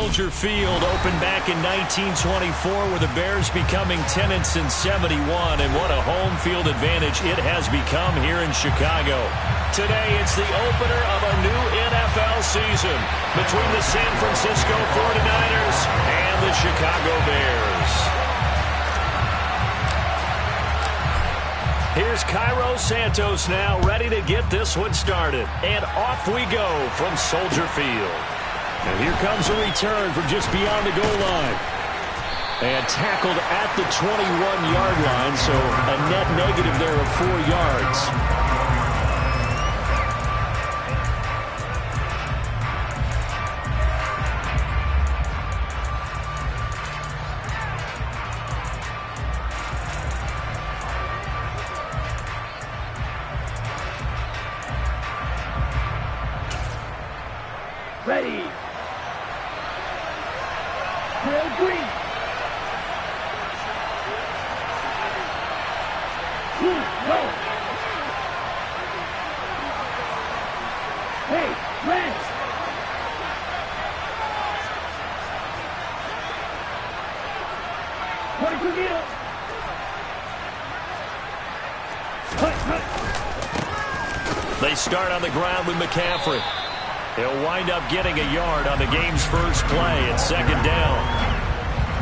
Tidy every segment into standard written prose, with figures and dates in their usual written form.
Soldier Field opened back in 1924 with the Bears becoming 10-71, and what a home field advantage it has become here in Chicago. Today, it's the opener of a new NFL season between the San Francisco 49ers and the Chicago Bears. Here's Cairo Santos now, ready to get this one started. And off we go from Soldier Field. And here comes a return from just beyond the goal line. And tackled at the 21-yard line, so a net negative there of 4 yards. Ready. Real green. Go. Hey, red. Point to middle. They start on the ground with McCaffrey. He'll wind up getting a yard on the game's first play at second down.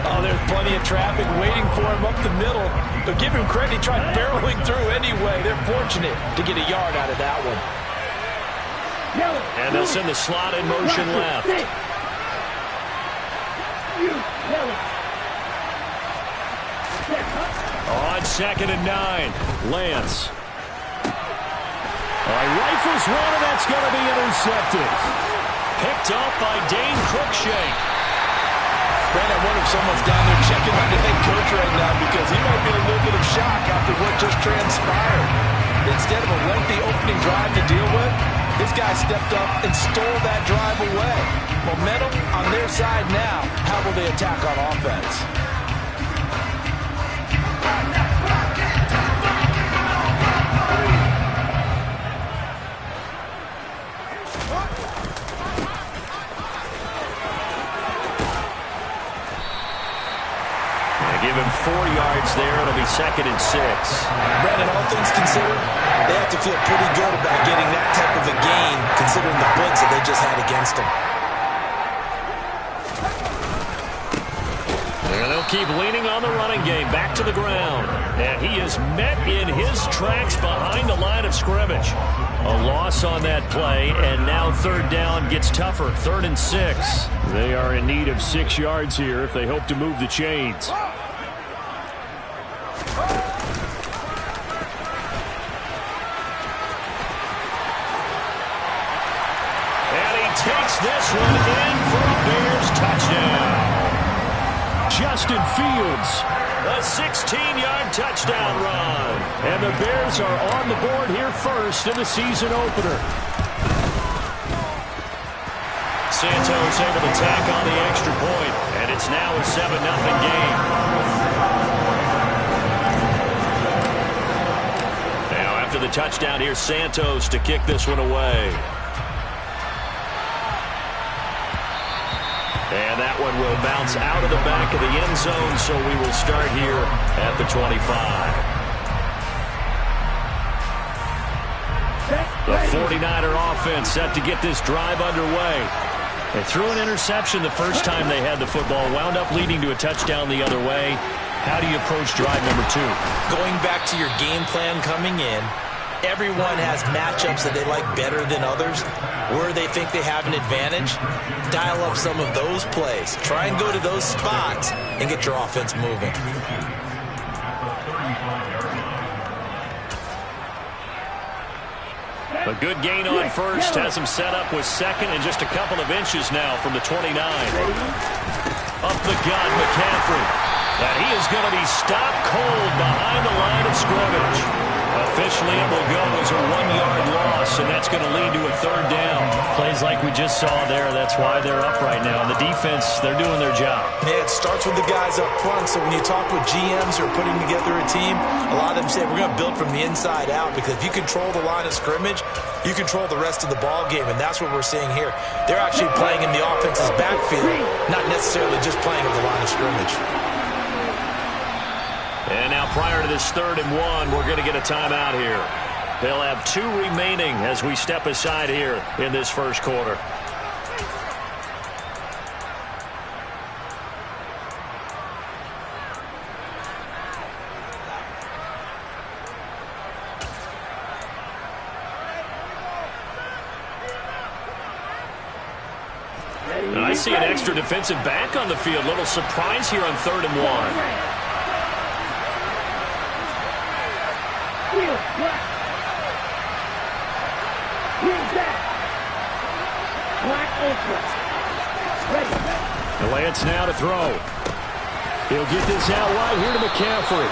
Oh, there's plenty of traffic waiting for him up the middle. But give him credit, he tried barreling through anyway. They're fortunate to get a yard out of that one. And they'll send the slot in motion left. On 2nd and 9, Lance. Rifles one, and that's going to be intercepted. Picked up by Dane Cruikshank. Brandon, I wonder if someone's down there checking on the head coach right now because he might be in a little bit of shock after what just transpired. Instead of a lengthy opening drive to deal with, this guy stepped up and stole that drive away. Momentum on their side now. How will they attack on offense? Give him 4 yards there. It'll be 2nd and 6. Brandon, all things considered, they have to feel pretty good about getting that type of a gain, considering the points that they just had against them. And they'll keep leaning on the running game. Back to the ground. And he is met in his tracks behind the line of scrimmage. A loss on that play, and now 3rd down gets tougher. 3rd and 6. They are in need of 6 yards here if they hope to move the chains. Takes this one in for a Bears touchdown. Justin Fields, a 16-yard touchdown run. And the Bears are on the board here first in the season opener. Santos able to tack on the extra point, and it's now a 7-0 game. Now after the touchdown, here's Santos to kick this one away. And that one will bounce out of the back of the end zone, so we will start here at the 25. The 49er offense set to get this drive underway. They threw an interception the first time they had the football, wound up leading to a touchdown the other way. How do you approach drive number 2? Going back to your game plan coming in, everyone has matchups that they like better than others. Where they think they have an advantage, dial up some of those plays. Try and go to those spots and get your offense moving. A good gain on first has him set up with 2nd and just a couple of inches now from the 29. Up the gut, McCaffrey. And he is going to be stopped cold behind the line of scrimmage. Officially, it will go as a 1-yard loss, and that's going to lead to a third down. Plays like we just saw there. That's why they're up right now. And the defense, they're doing their job. Yeah, it starts with the guys up front. So when you talk with GMs who are putting together a team, a lot of them say we're going to build from the inside out, because if you control the line of scrimmage, you control the rest of the ball game, and that's what we're seeing here. They're actually playing in the offense's backfield, not necessarily just playing at the line of scrimmage. And now prior to this 3rd and 1, we're going to get a timeout here. They'll have 2 remaining as we step aside here in this first quarter. And I see an extra defensive back on the field. Little surprise here on 3rd and 1. Lance now to throw. He'll get this out wide here to McCaffrey.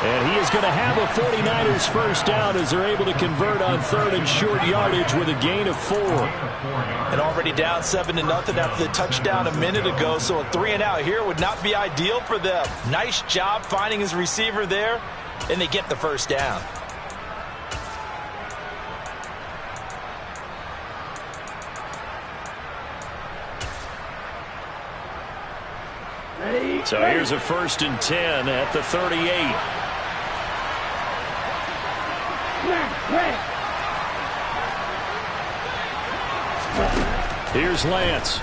And he is going to have a 49ers first down as they're able to convert on 3rd and short yardage with a gain of 4. And already down 7-0 after the touchdown a minute ago, so a 3-and-out here would not be ideal for them. Nice job finding his receiver there, and they get the first down. So here's a 1st and 10 at the 38. Here's Lance.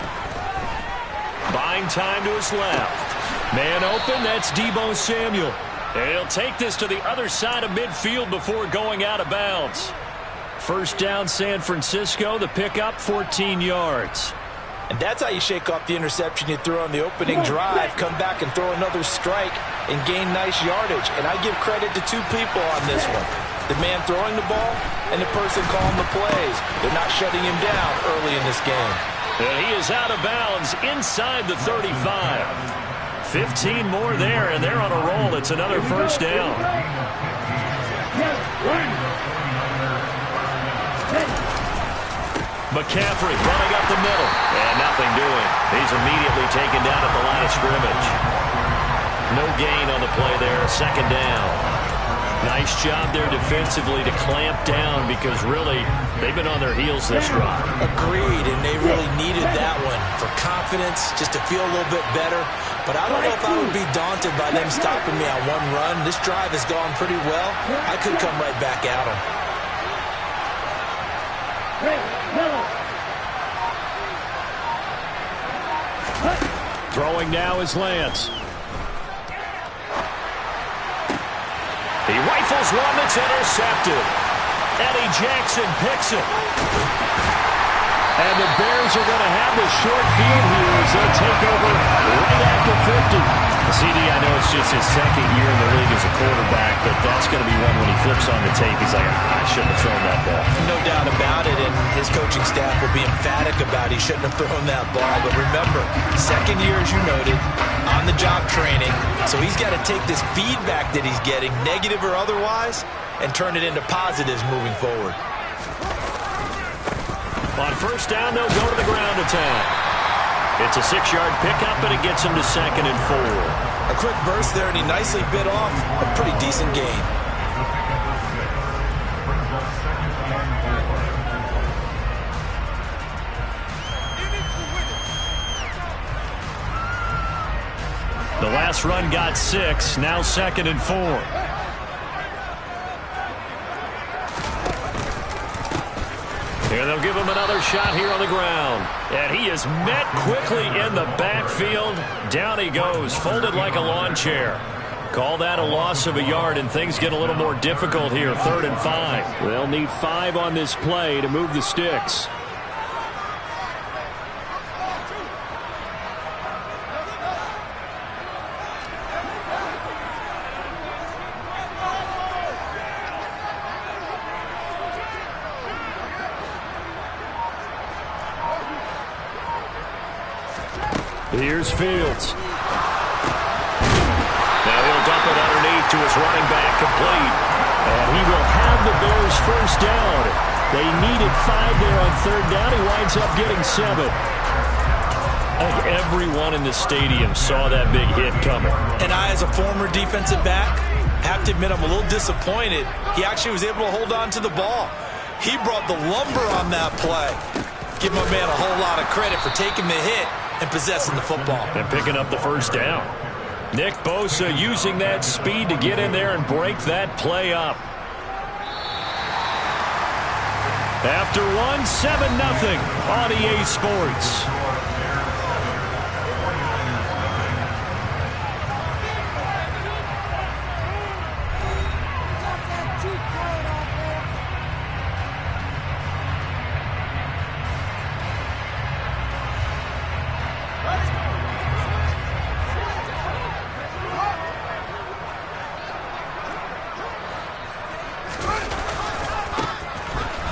Buying time to his left. Man open, that's Deebo Samuel. And he'll take this to the other side of midfield before going out of bounds. First down, San Francisco. The pickup, 14 yards. And that's how you shake off the interception you threw on the opening drive. Come back and throw another strike and gain nice yardage. And I give credit to 2 people on this one. The man throwing the ball and the person calling the plays. They're not shutting him down early in this game. And he is out of bounds inside the 35. 15 more there, and they're on a roll. It's another first down. McCaffrey running up the middle. And nothing doing. He's immediately taken down at the line of scrimmage. No gain on the play there. 2nd down. Nice job there defensively to clamp down, because really they've been on their heels this drive. Agreed, and they really needed that one for confidence, just to feel a little bit better. But I don't know if I would be daunted by them stopping me on one run. This drive has gone pretty well. I could come right back at them. Throwing now is Lance. He rifles one that's intercepted. Eddie Jackson picks it. And the Bears are going to have the short field here as they'll take over right after 50. CD, I know it's just his 2nd year in the league as a quarterback, but that's going to be one when he flips on the tape. He's like, I shouldn't have thrown that ball. No doubt about it, and his coaching staff will be emphatic about he shouldn't have thrown that ball. But remember, 2nd year, as you noted, on-the-job training, so he's got to take this feedback that he's getting, negative or otherwise, and turn it into positives moving forward. On first down, they'll go to the ground attack. It's a 6-yard pickup, and it gets him to 2nd and 4. A quick burst there, and he nicely bit off a pretty decent gain. The last run got 6, now 2nd and 4. And they'll give him another shot here on the ground. And he is met quickly in the backfield. Down he goes, folded like a lawn chair. Call that a loss of a yard, and things get a little more difficult here. 3rd and 5. They'll need 5 on this play to move the sticks. Here's Fields. Now he'll dump it underneath to his running back, complete. And he will have the Bears first down. They needed 5 there on third down. He winds up getting 7. I think everyone in the stadium saw that big hit coming. And I, as a former defensive back, have to admit I'm a little disappointed. He actually was able to hold on to the ball. He brought the lumber on that play. Give my man a whole lot of credit for taking the hit and possessing the football. And picking up the first down. Nick Bosa using that speed to get in there and break that play up. After 7-0 on EA Sports.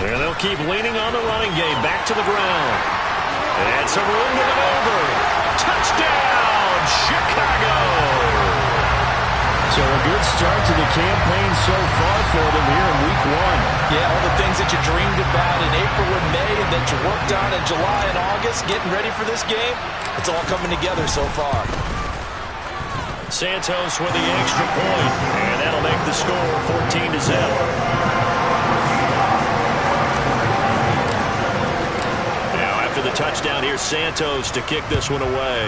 And they'll keep leaning on the running game. Back to the ground. And some room to maneuver. Touchdown, Chicago! So a good start to the campaign so far for them here in Week 1. Yeah, all the things that you dreamed about in April and May and that you worked on in July and August, getting ready for this game, it's all coming together so far. Santos with the extra point, and that'll make the score 14-0. After the touchdown, here's Santos to kick this one away.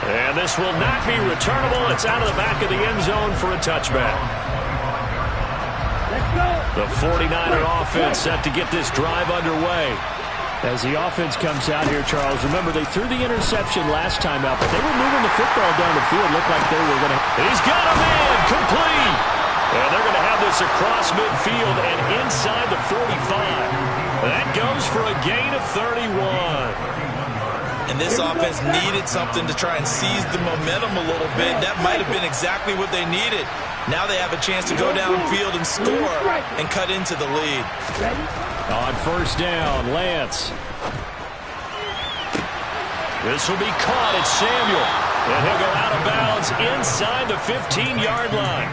And this will not be returnable. It's out of the back of the end zone for a touchback. The 49er offense set to get this drive underway. As the offense comes out here, Charles, remember they threw the interception last time out, but they were moving the football down the field. Looked like they were going to... He's got a man! Complete! And they're going to have this across midfield and inside the 45. That goes for a gain of 31. And this offense needed something to try and seize the momentum a little bit. That might have been exactly what they needed. Now they have a chance to go downfield and score and cut into the lead. On first down, Lance. This will be caught. It's Samuel. And he'll go out of bounds inside the 15-yard line.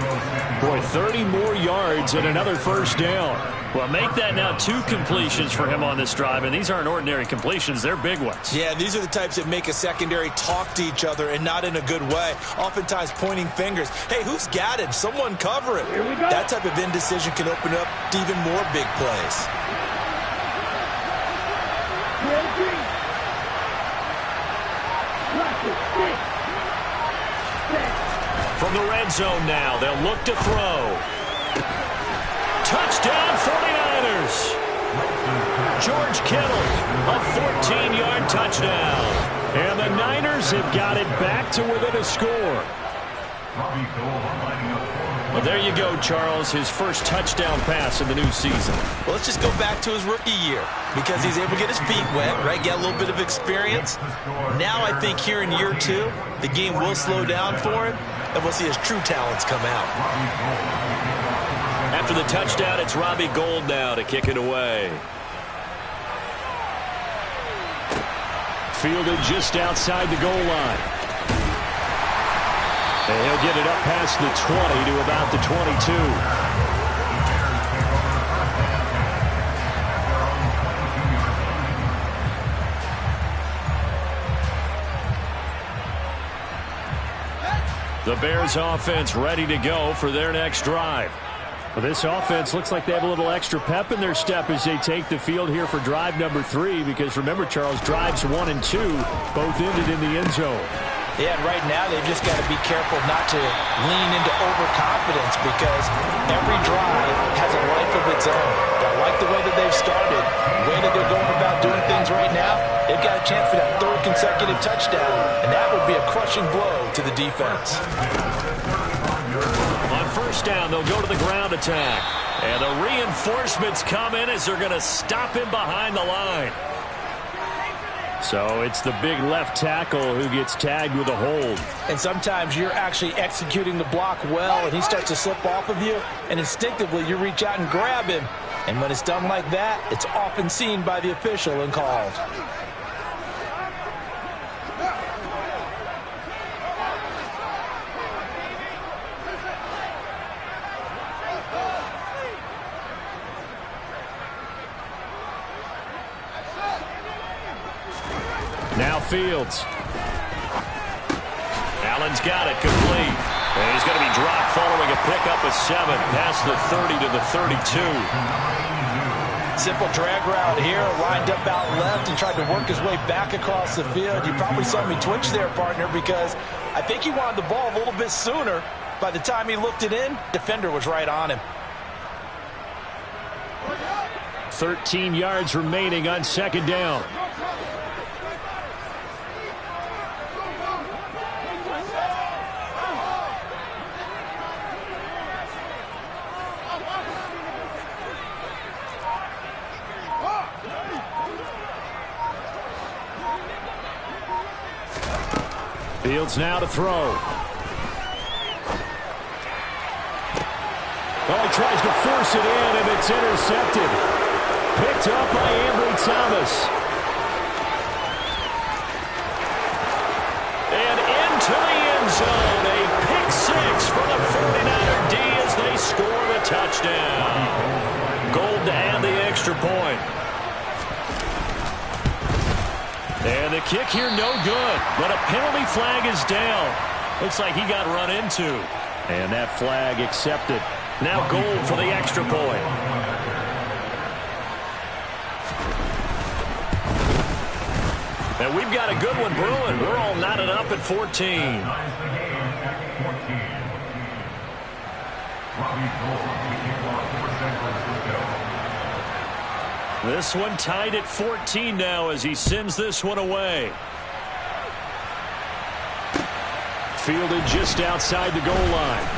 Boy, 30 more yards and another first down. Well, make that now 2 completions for him on this drive, and these aren't ordinary completions. They're big ones. Yeah, these are the types that make a secondary talk to each other and not in a good way. Oftentimes pointing fingers. Hey, who's got him? Someone cover it. That type of indecision can open up to even more big plays. From the red zone now, they'll look to throw. Touchdown, 49ers. George Kittle, a 14-yard touchdown. And the Niners have got it back to within a score. Well, there you go, Charles, his first touchdown pass in the new season. Well, let's just go back to his rookie year because he's able to get his feet wet, right? Get a little bit of experience. Now I think here in year 2, the game will slow down for him, and we'll see his true talents come out. After the touchdown, it's Robbie Gould now to kick it away. Fielded just outside the goal line. And he'll get it up past the 20 to about the 22. The Bears offense ready to go for their next drive. Well, this offense looks like they have a little extra pep in their step as they take the field here for drive number 3, because remember, Charles, drives 1 and 2 both ended in the end zone. Yeah, and right now they've just got to be careful not to lean into overconfidence because every drive has a life of its own. But I like the way that they've started, the way that they're going about doing things right now. They've got a chance for that 3rd consecutive touchdown, and that would be a crushing blow to the defense. On first down, they'll go to the ground attack. And the reinforcements come in as they're going to stop him behind the line. So it's the big left tackle who gets tagged with a hold. And sometimes you're actually executing the block well, and he starts to slip off of you, and instinctively you reach out and grab him. And when it's done like that, it's often seen by the official and called. Now Fields. Allen's got it complete. And he's going to be dropped following a pickup of 7 past the 30 to the 32. Simple drag route here, lined up out left and tried to work his way back across the field. You probably saw me twitch there, partner, because I think he wanted the ball a little bit sooner. By the time he looked it in, defender was right on him. 13 yards remaining on second down. Fields now to throw. Oh, he tries to force it in, and it's intercepted. Picked up by Ambry Thomas. And into the end zone. A pick 6 for the 49er D as they score the touchdown. Gold to add the extra point. And the kick here no good, but a penalty flag is down. Looks like he got run into. And that flag accepted. Now goal for the extra point. And we've got a good one brewing. We're all knotted up at 14. This one tied at 14 now as he sends this one away. Fielded just outside the goal line.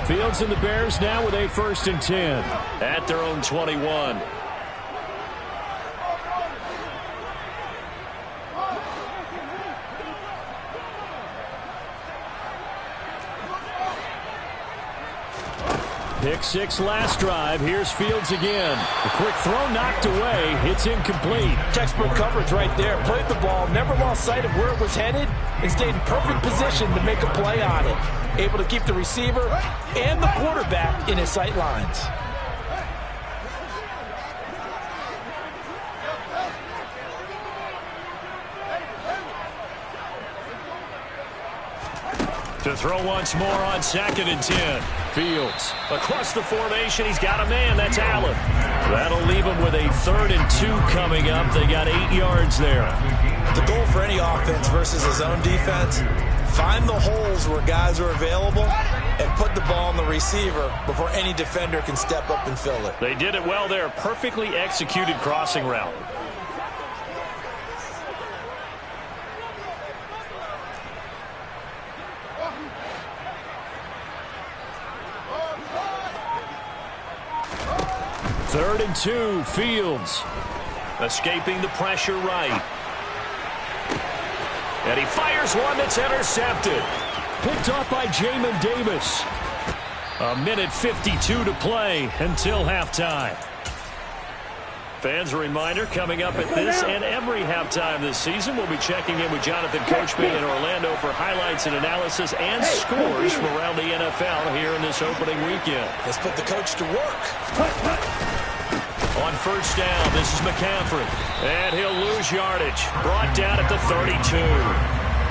Fields and the Bears now with a 1st and 10 at their own 21. Pick 6 last drive. Here's Fields again. The quick throw knocked away. It's incomplete. Textbook coverage right there. Played the ball, never lost sight of where it was headed, and stayed in perfect position to make a play on it. Able to keep the receiver and the quarterback in his sight lines. To throw once more on 2nd and 10. Fields across the formation. He's got a man. That's Allen. That'll leave him with a 3rd and 2 coming up. They got 8 yards there. The goal for any offense versus his own defense, find the holes where guys are available and put the ball on the receiver before any defender can step up and fill it. They did it well there. Perfectly executed crossing route. Third and 2, Fields. Escaping the pressure right. And he fires one that's intercepted. Picked off by Jamin Davis. 1:52 to play until halftime. Fans, a reminder, coming up at this and every halftime this season, we'll be checking in with Jonathan Coachman in Orlando for highlights and analysis and scores from around the NFL here in this opening weekend. Let's put the coach to work. On 1st down, this is McCaffrey. And he'll lose yardage. Brought down at the 32.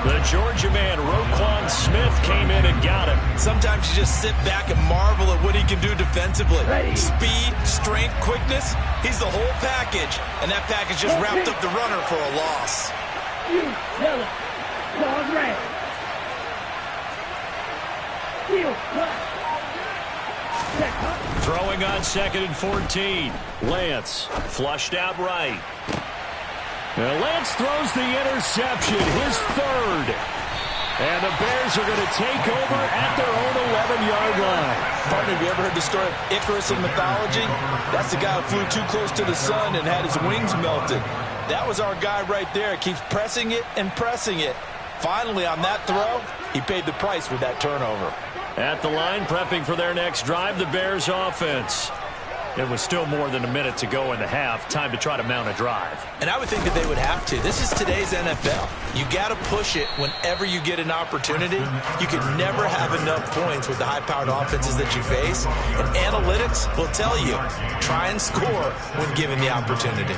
The Georgia man, Roquan Smith, came in and got him. Sometimes you just sit back and marvel at what he can do defensively. Speed, strength, quickness. He's the whole package. And that package just wrapped up the runner for a loss. You tell it. Dog red. Throwing on 2nd and 14. Lance flushed out right. Now Lance throws the interception, his 3rd. And the Bears are going to take over at their own 11-yard line. Partner, have you ever heard the story of Icarus in mythology? That's the guy who flew too close to the sun and had his wings melted. That was our guy right there. Keeps pressing it and pressing it. Finally, on that throw, he paid the price with that turnover. At the line, prepping for their next drive, the Bears offense. It was still more than a minute to go in the half. Time to try to mount a drive. And I would think that they would have to. This is today's NFL. You got to push it whenever you get an opportunity. You can never have enough points with the high-powered offenses that you face. And analytics will tell you, try and score when given the opportunity.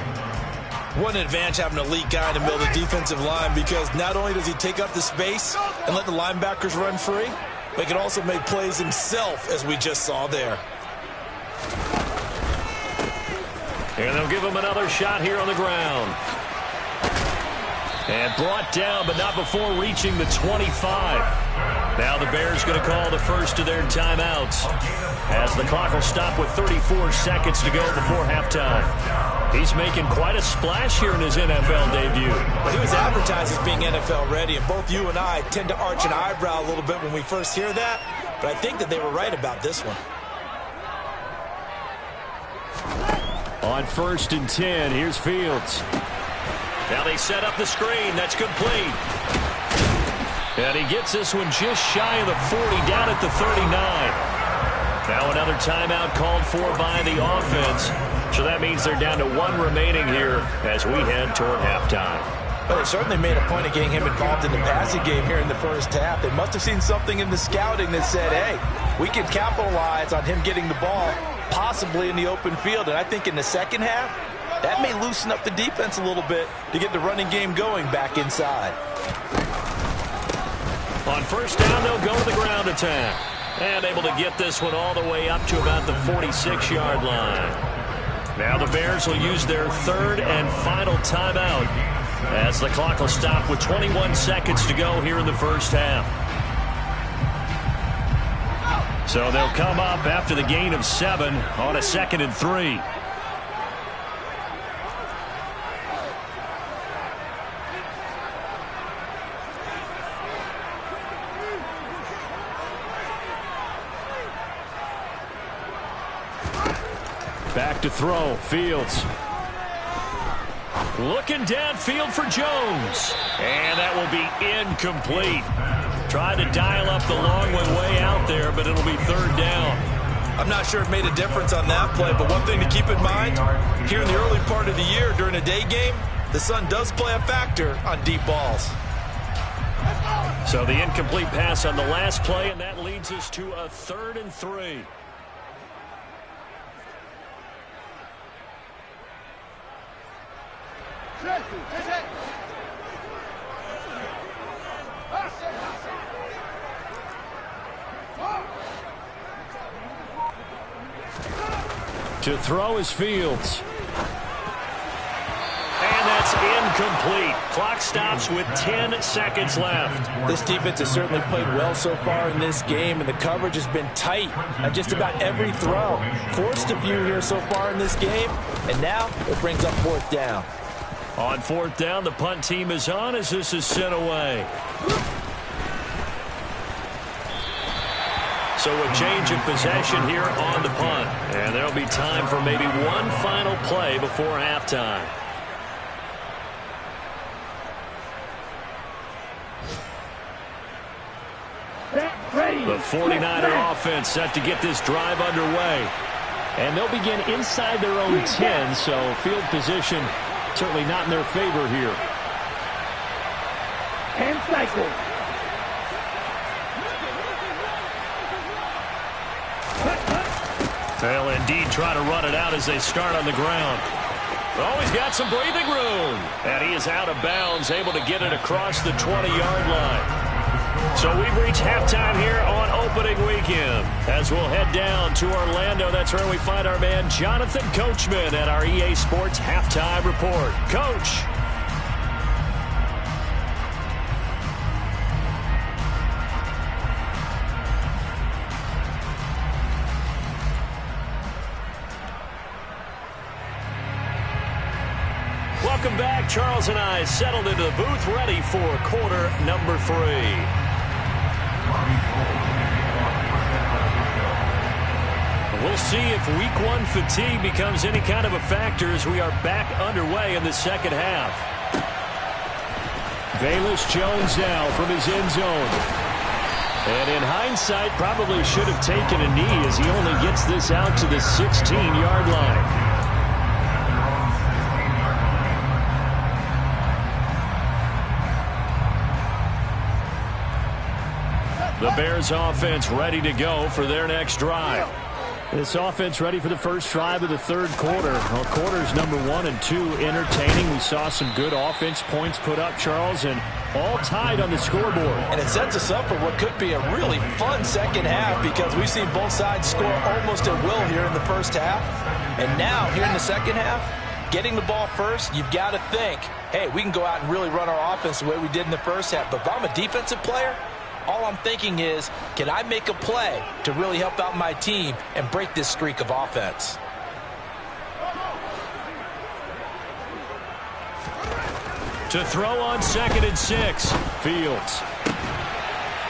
What an advantage having an elite guy in the middle of the defensive line, because not only does he take up the space and let the linebackers run free, but he can also make plays himself, as we just saw there. And they'll give him another shot here on the ground. And brought down, but not before reaching the 25. Now the Bears going to call the first of their timeouts, as the clock will stop with 34 seconds to go before halftime. He's making quite a splash here in his NFL debut. Well, he was advertised as being NFL ready, and both you and I tend to arch an eyebrow a little bit when we first hear that, but I think that they were right about this one. On 1st and 10, here's Fields. Now they set up the screen. That's complete. And he gets this one just shy of the 40, down at the 39. Now another timeout called for by the offense. So that means they're down to 1 remaining here as we head toward halftime. But they certainly made a point of getting him involved in the passing game here in the first half. They must have seen something in the scouting that said, hey, we can capitalize on him getting the ball, possibly in the open field. And I think in the second half, that may loosen up the defense a little bit to get the running game going back inside. On 1st down, they'll go to the ground attack. And able to get this one all the way up to about the 46-yard line. Now the Bears will use their 3rd and final timeout, as the clock will stop with 21 seconds to go here in the first half. So they'll come up after the gain of 7 on a 2nd and 3. Back to throw, Fields. Looking downfield for Jones. And that will be incomplete. Tried to dial up the long one way out there, but it'll be 3rd down. I'm not sure it made a difference on that play, but one thing to keep in mind, here in the early part of the year during a day game, the sun does play a factor on deep balls. So the incomplete pass on the last play, and that leads us to a 3rd and 3. To throw is Fields. And that's incomplete. Clock stops with 10 seconds left. This defense has certainly played well so far in this game, and the coverage has been tight on just about every throw. Forced a few here so far in this game, and now it brings up 4th down. On 4th down, the punt team is on as this is sent away. So a change of possession here on the punt. And there'll be time for maybe one final play before halftime. The 49er offense set to get this drive underway. And they'll begin inside their own 10, so field position certainly not in their favor here. And cycle. They'll indeed try to run it out as they start on the ground. Oh, he's got some breathing room. And he is out of bounds, able to get it across the 20-yard line. So we've reached halftime here on opening weekend. As we'll head down to Orlando, that's where we find our man Jonathan Coachman at our EA Sports Halftime Report. Coach. Welcome back. Charles and I settled into the booth, ready for quarter number 3. We'll see if week 1 fatigue becomes any kind of a factor as we are back underway in the second half. Velus Jones now from his end zone. And in hindsight, probably should have taken a knee as he only gets this out to the 16-yard line. The Bears offense ready to go for their next drive. This offense ready for the first drive of the third quarter. Well, quarters number 1 and 2 entertaining. We saw some good offense points put up, Charles, and all tied on the scoreboard. And it sets us up for what could be a really fun second half because we've seen both sides score almost at will here in the first half. And now, here in the second half, getting the ball first, you've got to think, hey, we can go out and really run our offense the way we did in the first half. But if I'm a defensive player, all I'm thinking is, can I make a play to really help out my team and break this streak of offense? To throw on 2nd and 6, Fields.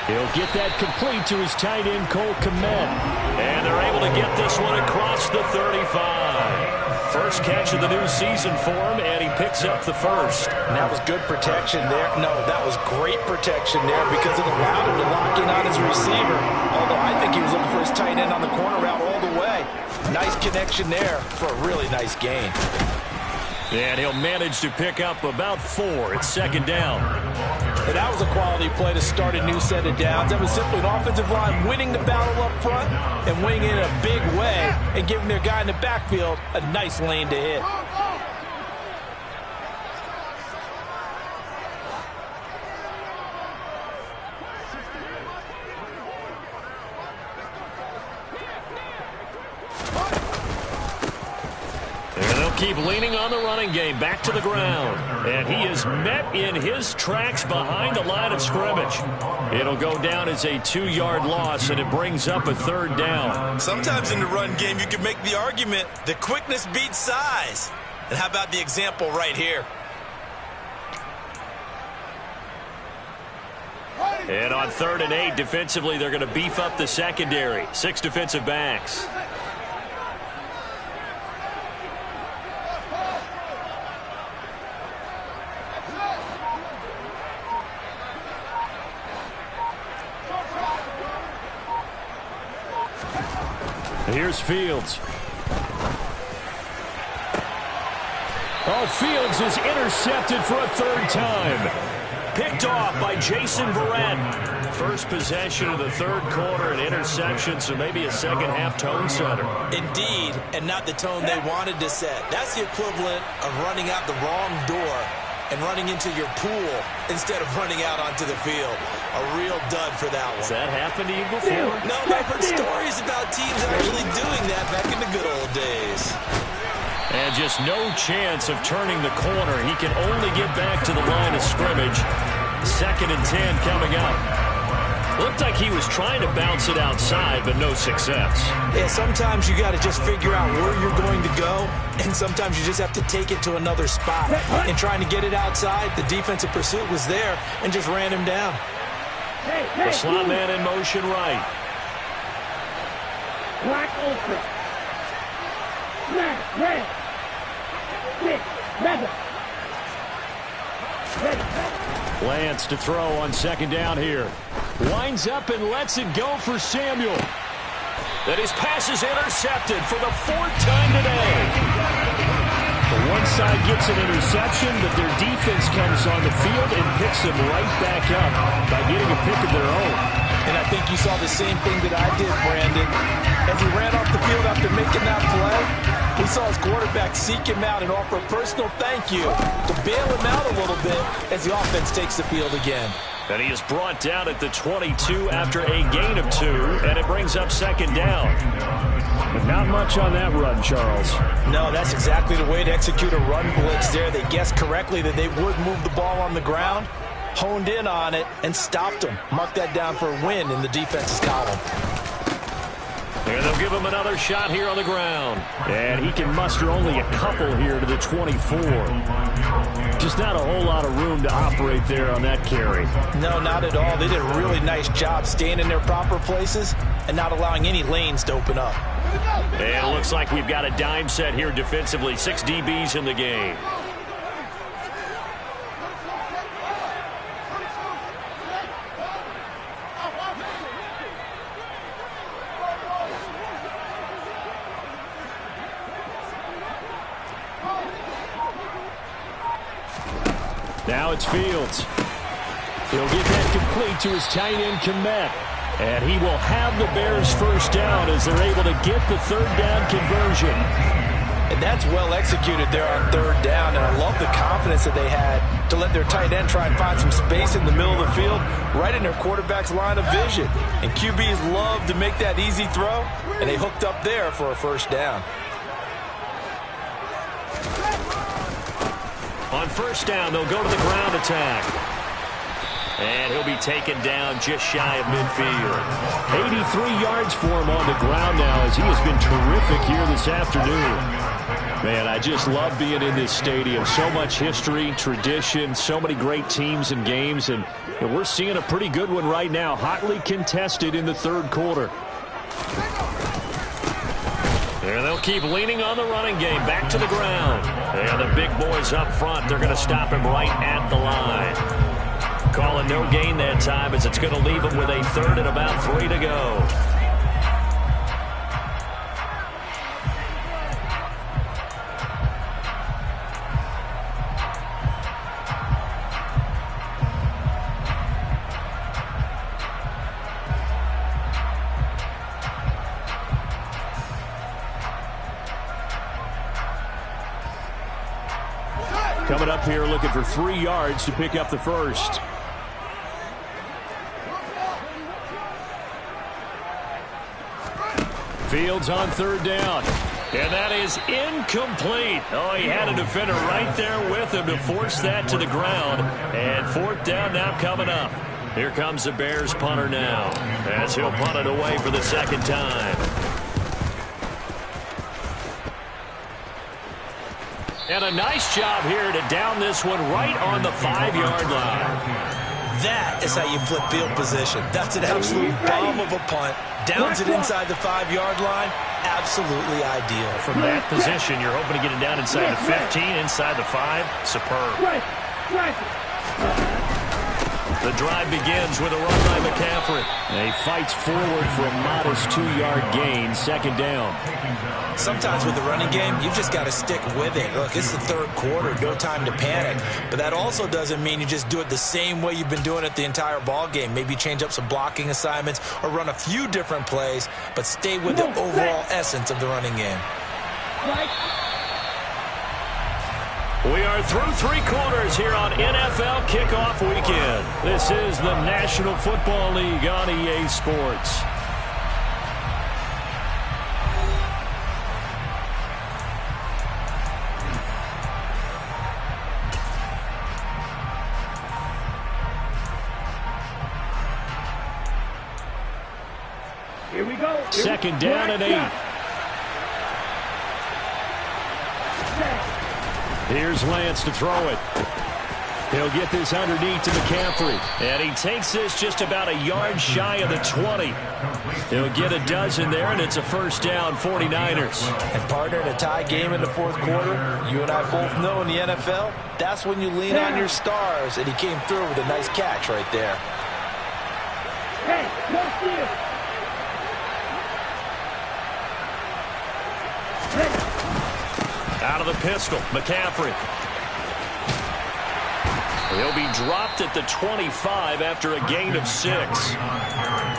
He'll get that complete to his tight end, Cole Kmet. And they're able to get this one across the 35. First catch of the new season for him, and he picks up the first. And that was good protection there. No, that was great protection there because it allowed him to lock in on his receiver. Although I think he was looking for his tight end on the corner route all the way. Nice connection there for a really nice gain. And he'll manage to pick up about 4 at 2nd down. And that was a quality play to start a new set of downs. That was simply an offensive line winning the battle up front and winning it in a big way and giving their guy in the backfield a nice lane to hit. Keep leaning on the running game, back to the ground. And he is met in his tracks behind the line of scrimmage. It'll go down as a 2-yard loss, and it brings up a 3rd down. Sometimes in the run game, you can make the argument that quickness beats size. And how about the example right here? And on 3rd and 8, defensively, they're going to beef up the secondary. 6 defensive backs. Here's Fields. Oh, Fields is intercepted for a 3rd time. Picked off by Jason Verrett. First possession of the 3rd quarter, an interception, so maybe a second-half tone setter. Indeed, and not the tone they wanted to set. That's the equivalent of running out the wrong door and running into your pool instead of running out onto the field. A real dud for that one. Has that happened to you before? No, I've heard stories about teams actually doing that back in the good old days. And just no chance of turning the corner. He can only get back to the line of scrimmage. 2nd and 10 coming up. Looked like he was trying to bounce it outside, but no success. Yeah, sometimes you got to just figure out where you're going to go, and sometimes you just have to take it to another spot. And trying to get it outside, the defensive pursuit was there and just ran him down. The slot man in motion right. Black ultra. Black, red. 6, 7. Lance to throw on 2nd down here. Winds up and lets it go for Samuel. That his pass is intercepted for the 4th time today. The one side gets an interception, but their defense comes on the field and picks them right back up by getting a pick of their own. And I think you saw the same thing that I did, Brandon. As he ran off the field after making that play, we saw his quarterback seek him out and offer a personal thank you to bail him out a little bit as the offense takes the field again. And he is brought down at the 22 after a gain of 2, and it brings up 2nd down. But not much on that run, Charles. No, that's exactly the way to execute a run blitz there. They guessed correctly that they would move the ball on the ground, honed in on it, and stopped them. Mark that down for a win in the defense's column. And they'll give him another shot here on the ground. And he can muster only a couple here to the 24. Just not a whole lot of room to operate there on that carry. No, not at all. They did a really nice job staying in their proper places and not allowing any lanes to open up. And it looks like we've got a dime set here defensively. 6 DBs in the game. Now it's Fields. He'll get that complete to his tight end, Kmet. And he will have the Bears first down as they're able to get the third down conversion. And that's well executed there on third down. And I love the confidence that they had to let their tight end try and find some space in the middle of the field, right in their quarterback's line of vision. And QBs love to make that easy throw, and they hooked up there for a first down. On first down, they'll go to the ground attack. And he'll be taken down just shy of midfield. 83 yards for him on the ground now as he has been terrific here this afternoon. Man, I just love being in this stadium. So much history, tradition, so many great teams and games. And we're seeing a pretty good one right now, hotly contested in the third quarter. And they'll keep leaning on the running game. Back to the ground. And the big boys up front, they're going to stop him right at the line. Calling no gain that time as it's going to leave him with a third and about 3 to go. Coming up here looking for 3 yards to pick up the first. Fields on third down. And that is incomplete. Oh, he had a defender right there with him to force that to the ground. And fourth down now coming up. Here comes the Bears punter now as he'll punt it away for the second time. And a nice job here to down this one right on the 5-yard line. That is how you flip field position. That's an absolute bomb of a punt. Downs it inside the 5-yard line. Absolutely ideal. From that position, you're hoping to get it down inside the 15, inside the 5. Superb. The drive begins with a run by McCaffrey. And he fights forward for a modest 2-yard gain, second down. Sometimes with the running game, you've just got to stick with it. Look, it's the third quarter, no time to panic. But that also doesn't mean you just do it the same way you've been doing it the entire ball game. Maybe change up some blocking assignments or run a few different plays, but stay with the overall essence of the running game. We are through 3 quarters here on NFL Kickoff Weekend. This is the National Football League on EA Sports. Here we go. Second down and 8. Here's Lance to throw it. He'll get this underneath to McCaffrey. And he takes this just about a yard shy of the 20. He'll get a dozen there, and it's a first down, 49ers. And partner, in a tie game in the fourth quarter, you and I both know in the NFL, that's when you lean on your stars. And he came through with a nice catch right there. Hey, what's this? Out of the pistol, McCaffrey. He'll be dropped at the 25 after a gain of 6.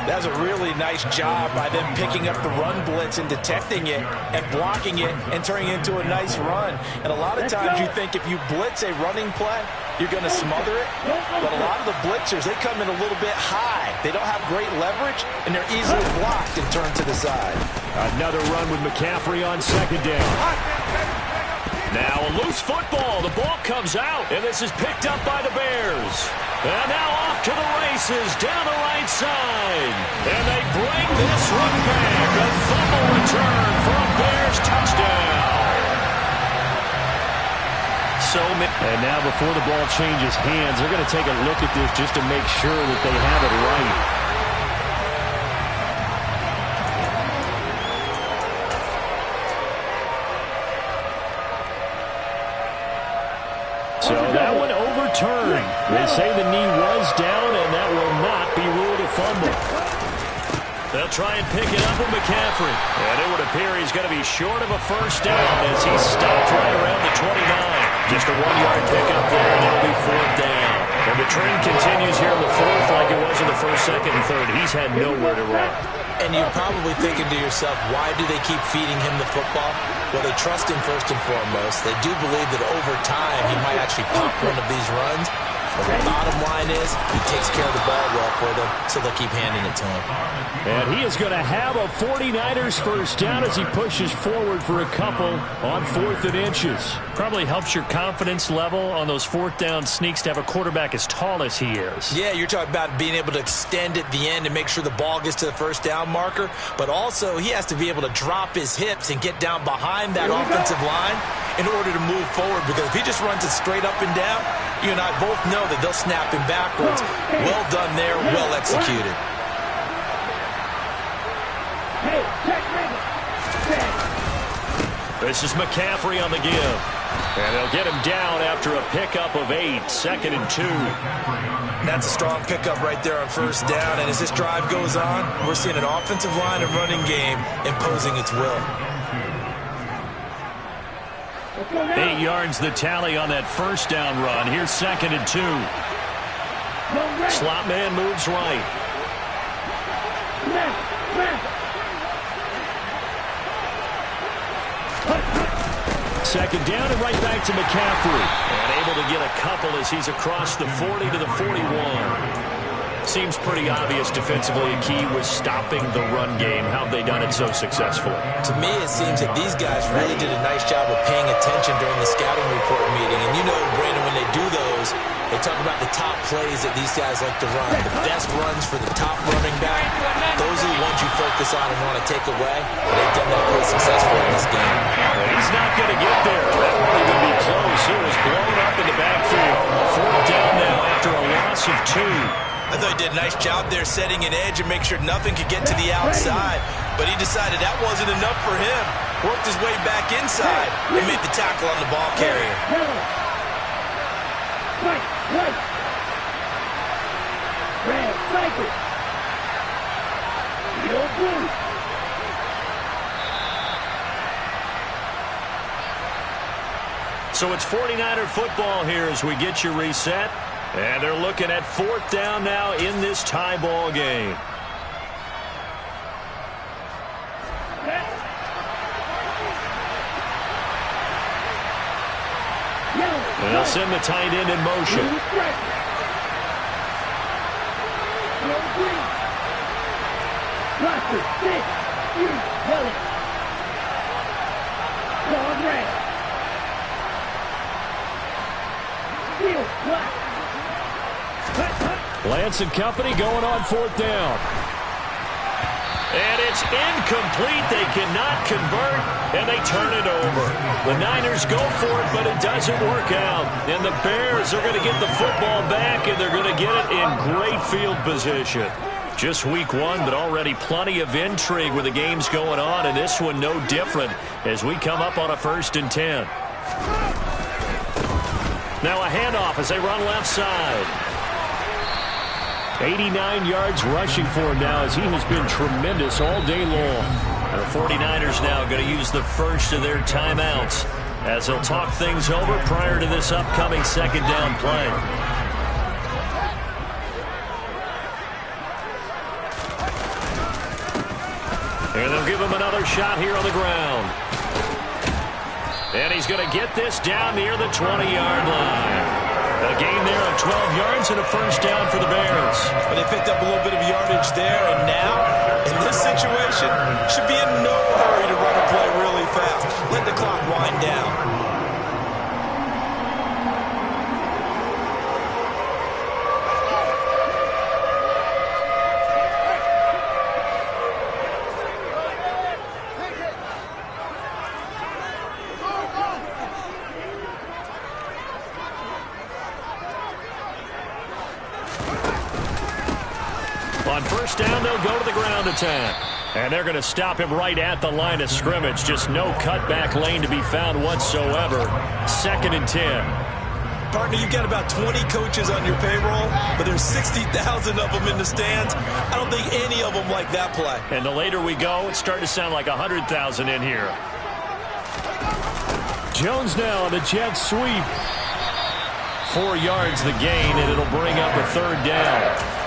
That's a really nice job by them picking up the run blitz and detecting it and blocking it and turning it into a nice run. And a lot of times you think if you blitz a running play, you're going to smother it. But a lot of the blitzers, they come in a little bit high. They don't have great leverage, and they're easily blocked and turned to the side. Another run with McCaffrey on second down. Now a loose football. The ball comes out, and this is picked up by the Bears. And now off to the races down the right side. And they bring this one back. A fumble return for a Bears touchdown. And now before the ball changes hands, they're going to take a look at this just to make sure that they have it right. So that one overturned. They say the knee was down, and that will not be ruled a fumble. They'll try and pick it up with McCaffrey. And it would appear he's going to be short of a first down as he's stopped right around the 29. Just a 1-yard pickup there, and it'll be 4th down. And the trend continues here in the 4th like it was in the 1st, 2nd, and 3rd. He's had nowhere to run. And you're probably thinking to yourself, why do they keep feeding him the football? Well, they trust him first and foremost. They do believe that over time he might actually pop one of these runs. But the bottom line is he takes care of the ball well for them, so they'll keep handing it to him. And he is going to have a 49ers first down as he pushes forward for a couple on 4th and inches. Probably helps your confidence level on those 4th down sneaks to have a quarterback as tall as he is. Yeah, you're talking about being able to extend at the end and make sure the ball gets to the first down marker. But also, he has to be able to drop his hips and get down behind that offensive line in order to move forward. Because if he just runs it straight up and down, you and I both know that they'll snap him backwards. Well done there, well executed. This is McCaffrey on the give. And they'll get him down after a pickup of 8, 2nd and 2. That's a strong pickup right there on first down. And as this drive goes on, we're seeing an offensive line and running game imposing its will. 8 yards the tally on that first down run. Here's 2nd and 2. Slot man moves right. Second down and right back to McCaffrey. And able to get a couple as he's across the 40 to the 41. Seems pretty obvious defensively a key was stopping the run game. How have they done it so successfully? To me, it seems that these guys really did a nice job of paying attention during the scouting report meeting. And you know, Brandon, when they do those, they talk about the top plays that these guys like to run. The best runs for the top running back. Those are the ones you focus on and want to take away. And they've done that pretty successfully in this game. Well, he's not going to get there. That won't even be close. It was blown up in the backfield. 4th down now after a loss of 2. I thought he did a nice job there setting an edge and make sure nothing could get to the outside. But he decided that wasn't enough for him. Worked his way back inside and made the tackle on the ball carrier. So it's 49er football here as we get you reset. And they're looking at 4th down now in this tie ball game. And they'll send the tight end in motion. Lance and company going on 4th down. And it's incomplete. They cannot convert, and they turn it over. The Niners go for it, but it doesn't work out. And the Bears are going to get the football back, and they're going to get it in great field position. Just week 1, but already plenty of intrigue with the games going on, and this one no different as we come up on a 1st and 10. Now a handoff as they run left side. 89 yards rushing for him now as he has been tremendous all day long. And the 49ers now going to use the first of their timeouts as they'll talk things over prior to this upcoming 2nd down play. And they'll give him another shot here on the ground. And he's going to get this down near the 20-yard line. A gain there of 12 yards and a first down for the Bears. But they picked up a little bit of yardage there, and now, in this situation, should be in no hurry to run a play really fast. Let the clock wind down. On first down, they'll go to the ground attack. And they're going to stop him right at the line of scrimmage. Just no cutback lane to be found whatsoever. 2nd and 10. Partner, you've got about 20 coaches on your payroll, but there's 60,000 of them in the stands. I don't think any of them like that play. And the later we go, it's starting to sound like 100,000 in here. Jones now on the jet sweep. 4 yards the gain, and it'll bring up a third down.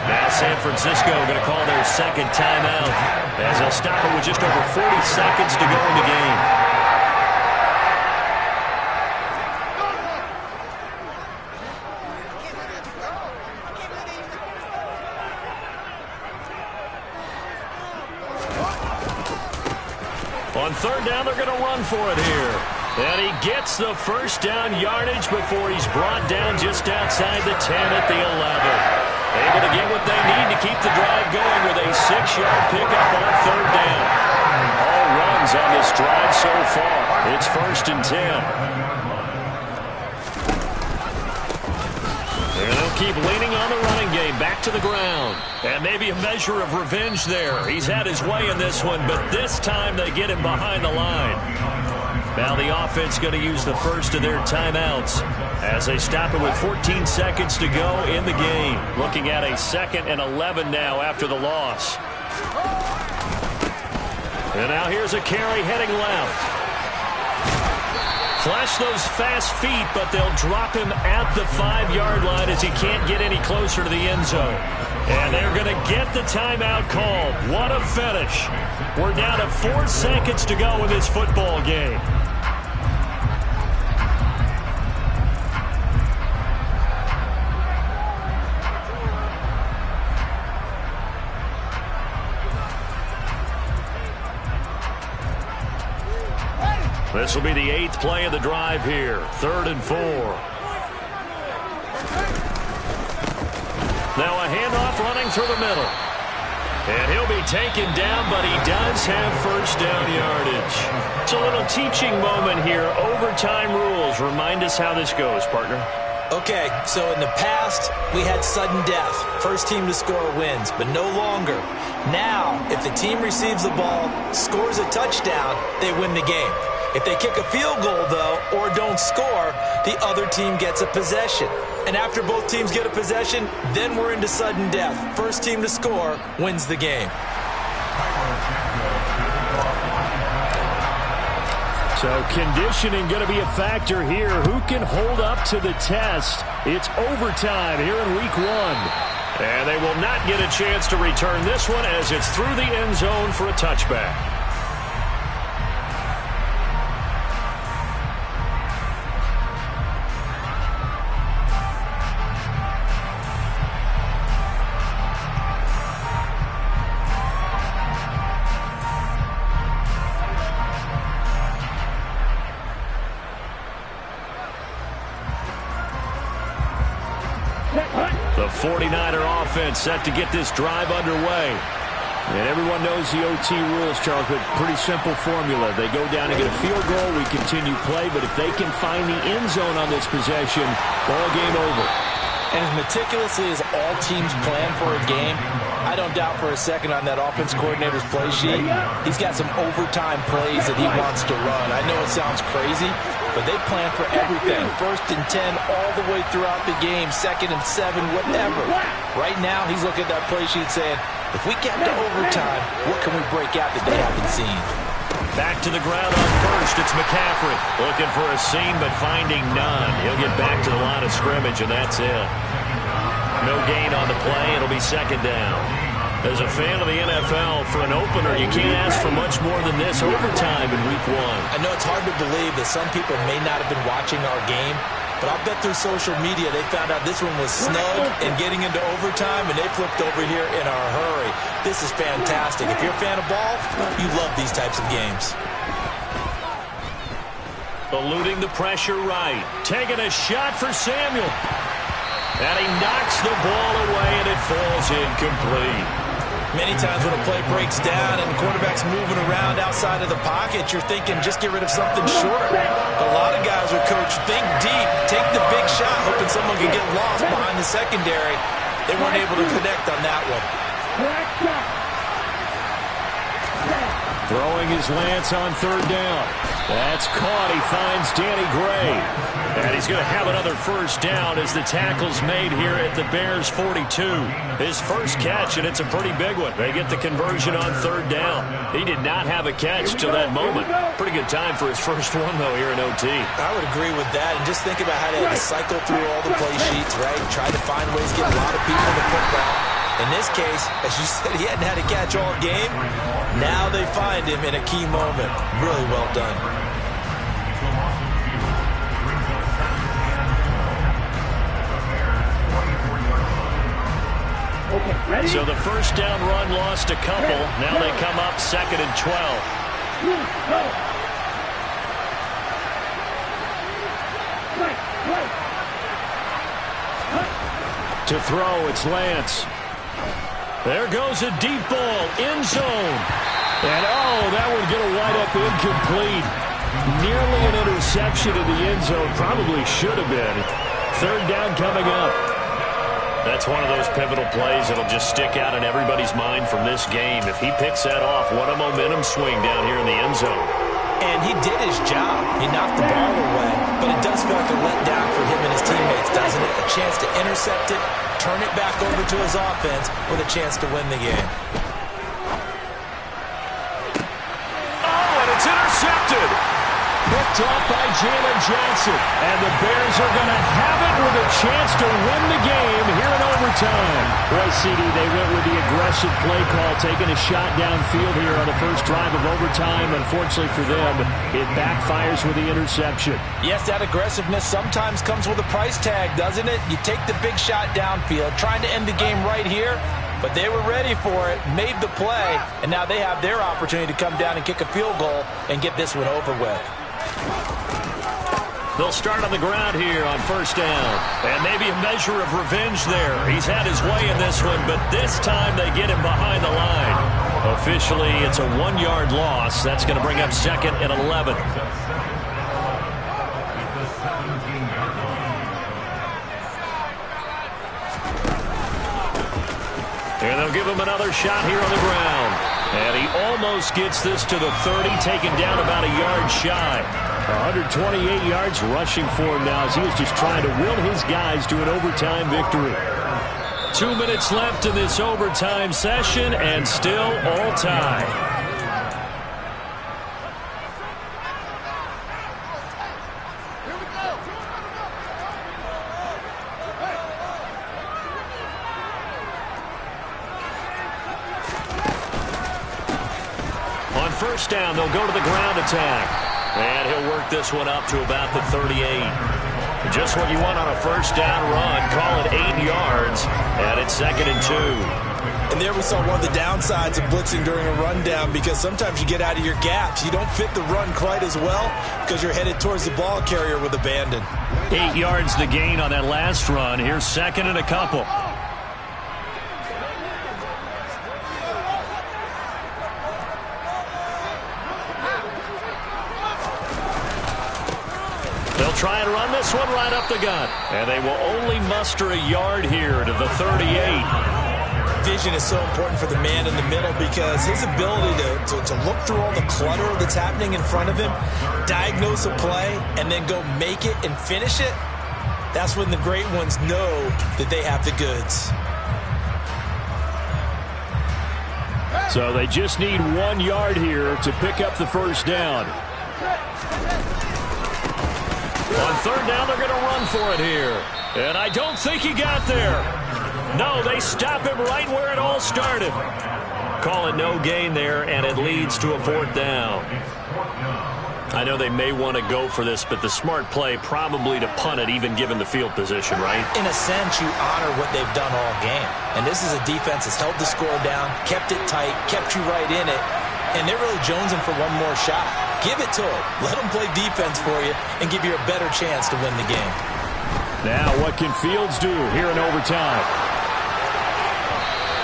Now San Francisco going to call their second timeout as they'll stop it with just over 40 seconds to go in the game. On third down, they're going to run for it here. And he gets the first down yardage before he's brought down just outside the 10 at the 11. Able to get what they need to keep the drive going with a 6-yard pickup on third down. All runs on this drive so far. It's 1st and 10. And they'll keep leaning on the running game. Back to the ground. And maybe a measure of revenge there. He's had his way in this one, but this time they get him behind the line. Now the offense going to use the first of their timeouts as they stop it with 14 seconds to go in the game. Looking at a 2nd and 11 now after the loss. And now here's a carry heading left. Flash those fast feet, but they'll drop him at the 5-yard line as he can't get any closer to the end zone. And they're going to get the timeout called. What a finish. We're down to 4 seconds to go in this football game. This will be the 8th play of the drive here. 3rd and 4. Now a handoff running through the middle. And he'll be taken down, but he does have first down yardage. It's a little teaching moment here. Overtime rules. Remind us how this goes, partner. Okay, so in the past, we had sudden death. First team to score wins, but no longer. Now, if the team receives the ball, scores a touchdown, they win the game. If they kick a field goal, though, or don't score, the other team gets a possession. And after both teams get a possession, then we're into sudden death. First team to score wins the game. So conditioning going to be a factor here. Who can hold up to the test? It's overtime here in week 1. And they will not get a chance to return this one as it's through the end zone for a touchback. The 49er offense set to get this drive underway. And everyone knows the OT rules, Charles, but pretty simple formula. They go down and get a field goal, we continue play, but if they can find the end zone on this possession, ball game over. And as meticulously as all teams plan for a game, I don't doubt for a second on that offense coordinator's play sheet, he's got some overtime plays that he wants to run. I know it sounds crazy, but they plan for everything. 1st and 10 all the way throughout the game, 2nd and 7, whatever. Right now, he's looking at that play sheet saying, if we get to overtime, what can we break out that they haven't seen? Back to the ground on first. It's McCaffrey looking for a seam, but finding none. He'll get back to the line of scrimmage, and that's it. No gain on the play. It'll be 2nd down. As a fan of the NFL, for an opener, you can't ask for much more than this overtime in week 1. I know it's hard to believe that some people may not have been watching our game, but I'll bet through social media they found out this one was snug and getting into overtime, and they flipped over here in a hurry. This is fantastic. If you're a fan of ball, you love these types of games. Eluding the pressure right. Taking a shot for Samuel. And he knocks the ball away, and it falls incomplete. Many times when a play breaks down and the quarterback's moving around outside of the pocket, you're thinking just get rid of something short. But a lot of guys are coached, think deep, take the big shot, hoping someone can get lost behind the secondary. They weren't able to connect on that one. Throwing his Lance on third down. That's caught. He finds Danny Gray. And he's going to have another first down as the tackle's made here at the Bears' 42. His first catch, and it's a pretty big one. They get the conversion on third down. He did not have a catch till that moment. Pretty good time for his first one, though, here in OT. I would agree with that. And just think about how they had to cycle through all the play sheets, right? Try to find ways to get a lot of people to football. In this case, as you said, he hadn't had a catch all game. Now they find him in a key moment. Really well done. Okay, ready? So the first down run lost a couple. Now they come up 2nd and 12. Go. Right. To throw, it's Lance. There goes a deep ball, end zone. And, that one going to wind up incomplete. Nearly an interception in the end zone. Probably should have been. Third down coming up. That's one of those pivotal plays that'll just stick out in everybody's mind from this game. If he picks that off, what a momentum swing down here in the end zone. And he did his job. He knocked the ball away. But it does feel like a letdown for him and his teammates, doesn't it? A chance to intercept it, turn it back over to his offense with a chance to win the game. Oh, and it's intercepted. Picked off by Jalen Johnson. And the Bears are going to have it with a chance to win the game here in overtime. Boy, CD, they went with the aggressive play call, taking a shot downfield here on the first drive of overtime. Unfortunately for them, it backfires with the interception. Yes, that aggressiveness sometimes comes with a price tag, doesn't it? You take the big shot downfield, trying to end the game right here. But they were ready for it, made the play, and now they have their opportunity to come down and kick a field goal and get this one over with. They'll start on the ground here on first down. And maybe a measure of revenge there. He's had his way in this one, but this time they get him behind the line. Officially, it's a 1-yard loss. That's going to bring up 2nd and 11. And they'll give him another shot here on the ground. And he almost gets this to the 30, taken down about a yard shy. 128 yards rushing for him now as he is just trying to will his guys to an overtime victory. 2 minutes left in this overtime session, and still all tied. On first down, they'll go to the ground attack. And he'll work this one up to about the 38. Just what you want on a first down run. Call it 8 yards. And it's 2nd and 2. And there we saw one of the downsides of blitzing during a rundown, because sometimes you get out of your gaps. You don't fit the run quite as well because you're headed towards the ball carrier with abandon. 8 yards the gain on that last run. Here's 2nd and a couple. They'll try and run this one right up the gut. And they will only muster a yard here to the 38. Vision is so important for the man in the middle, because his ability to look through all the clutter that's happening in front of him, diagnose a play, and then go make it and finish it, that's when the great ones know that they have the goods. So they just need 1 yard here to pick up the first down. On third down, they're going to run for it here. And I don't think he got there. No, they stop him right where it all started. Call it no gain there, and it leads to a 4th down. I know they may want to go for this, but the smart play probably to punt it, even given the field position, right? In a sense, you honor what they've done all game. And this is a defense that's held the score down, kept it tight, kept you right in it, and they're really jonesing for one more shot. Give it to them. Let them play defense for you and give you a better chance to win the game. Now, what can Fields do here in overtime?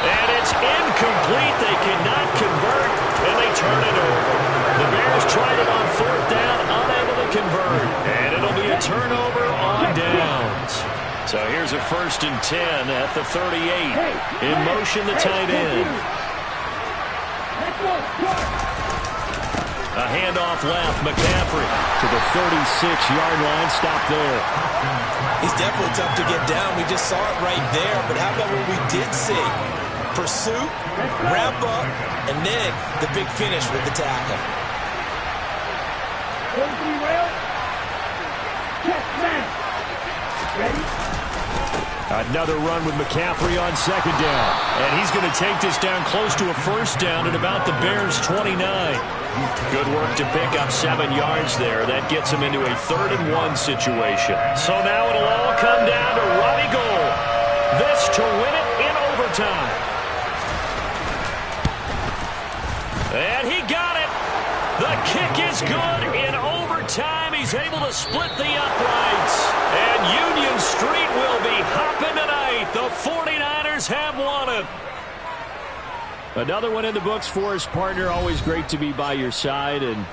And it's incomplete. They cannot convert, and they turn it over. The Bears tried it on 4th down, unable to convert. And it'll be a turnover on downs. So here's a 1st and 10 at the 38. In motion, the tight end. handoff left. McCaffrey to the 36-yard line. Stop there. He's definitely tough to get down. We just saw it right there. But how about what we did see? Pursuit, wrap up, and then the big finish with the tackle. Another run with McCaffrey on second down. And he's going to take this down close to a first down at about the Bears' 29. Good work to pick up 7 yards there. That gets him into a 3rd-and-1 situation. So now it'll all come down to Robbie Gould. This to win it in overtime. And he got it. The kick is good in overtime. He's able to split the uprights. And Union Street will be hopping tonight. The 49ers have won it. Another one in the books for his partner. Always great to be by your side. And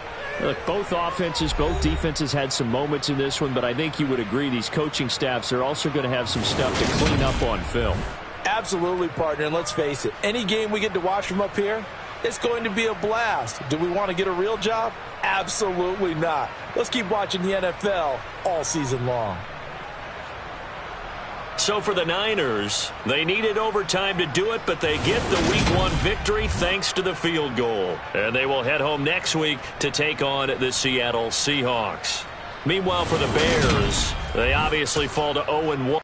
look, both offenses, both defenses had some moments in this one, but I think you would agree these coaching staffs are also going to have some stuff to clean up on film. Absolutely, partner. And let's face it, any game we get to watch from up here, it's going to be a blast. Do we want to get a real job? Absolutely not. Let's keep watching the NFL all season long. So for the Niners, they needed overtime to do it, but they get the Week 1 victory thanks to the field goal. And they will head home next week to take on the Seattle Seahawks. Meanwhile, for the Bears, they obviously fall to 0-1.